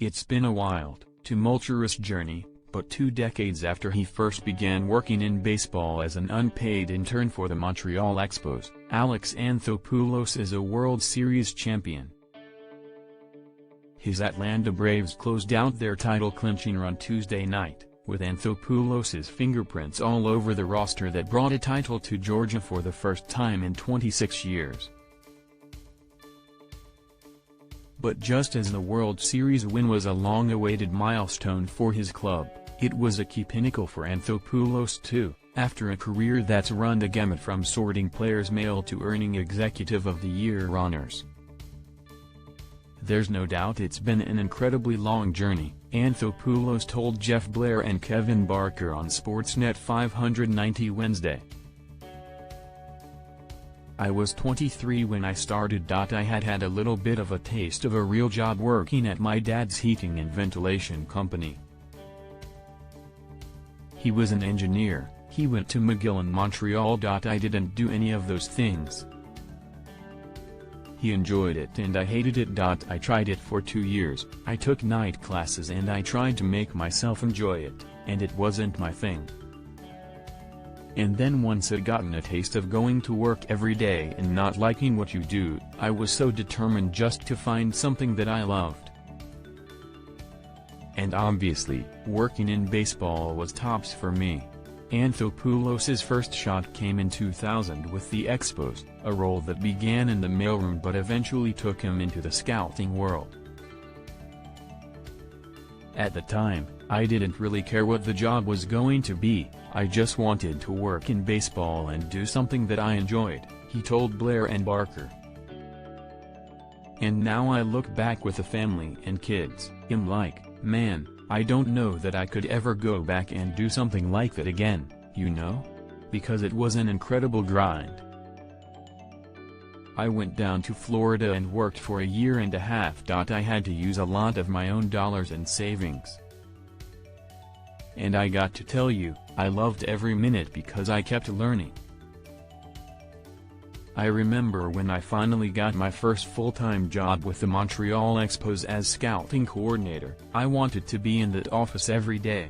It's been a wild, tumultuous journey, but 2 decades after he first began working in baseball as an unpaid intern for the Montreal Expos, Alex Anthopoulos is a World Series champion. His Atlanta Braves closed out their title-clinching run Tuesday night, with Anthopoulos' fingerprints all over the roster that brought a title to Georgia for the first time in 26 years. But just as the World Series win was a long-awaited milestone for his club, it was a key pinnacle for Anthopoulos too, after a career that's run the gamut from sorting players' mail to earning Executive of the Year honors. There's no doubt it's been an incredibly long journey, Anthopoulos told Jeff Blair and Kevin Barker on Sportsnet 590 Wednesday. I was 23 when I started. I had a little bit of a taste of a real job working at my dad's heating and ventilation company. He was an engineer, he went to McGill in Montreal. I didn't do any of those things. He enjoyed it and I hated it. I tried it for 2 years, I took night classes and I tried to make myself enjoy it, and it wasn't my thing. And then once I'd gotten a taste of going to work every day and not liking what you do, I was so determined just to find something that I loved. And obviously, working in baseball was tops for me. Anthopoulos' first shot came in 2000 with the Expos, a role that began in the mailroom but eventually took him into the scouting world. At the time, I didn't really care what the job was going to be, I just wanted to work in baseball and do something that I enjoyed, he told Blair and Barker. And now I look back with a family and kids, I'm like, man, I don't know that I could ever go back and do something like that again, you know? Because it was an incredible grind. I went down to Florida and worked for a year and a half. I had to use a lot of my own dollars and savings. And I got to tell you, I loved every minute because I kept learning. I remember when I finally got my first full-time job with the Montreal Expos as scouting coordinator, I wanted to be in that office every day.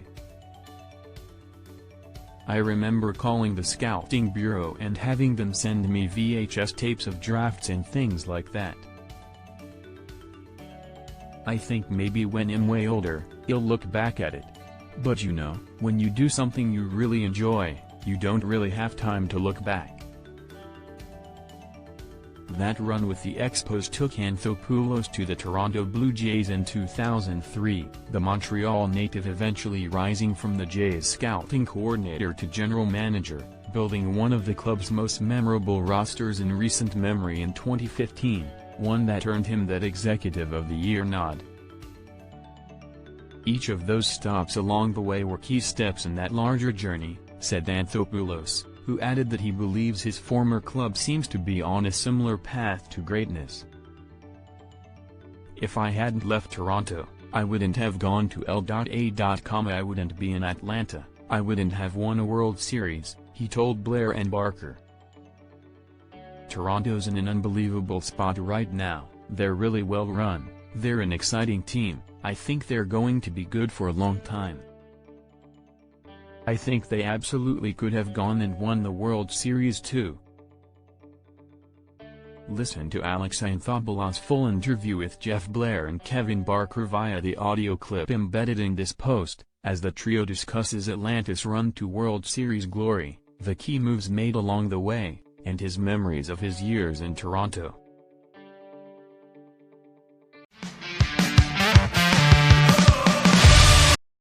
I remember calling the scouting bureau and having them send me VHS tapes of drafts and things like that. I think maybe when I'm way older, I'll look back at it. But you know, when you do something you really enjoy, you don't really have time to look back. That run with the Expos took Anthopoulos to the Toronto Blue Jays in 2003, the Montreal native eventually rising from the Jays scouting coordinator to general manager, building one of the club's most memorable rosters in recent memory in 2015, one that earned him that Executive of the Year nod. Each of those stops along the way were key steps in that larger journey, said Anthopoulos, who added that he believes his former club seems to be on a similar path to greatness. If I hadn't left Toronto, I wouldn't have gone to L.A. I wouldn't be in Atlanta, I wouldn't have won a World Series, he told Blair and Barker. Toronto's in an unbelievable spot right now, they're really well run, they're an exciting team, I think they're going to be good for a long time. I think they absolutely could have gone and won the World Series too. Listen to Alex Anthopoulos' full interview with Jeff Blair and Kevin Barker via the audio clip embedded in this post, as the trio discusses Atlanta's run to World Series glory, the key moves made along the way, and his memories of his years in Toronto.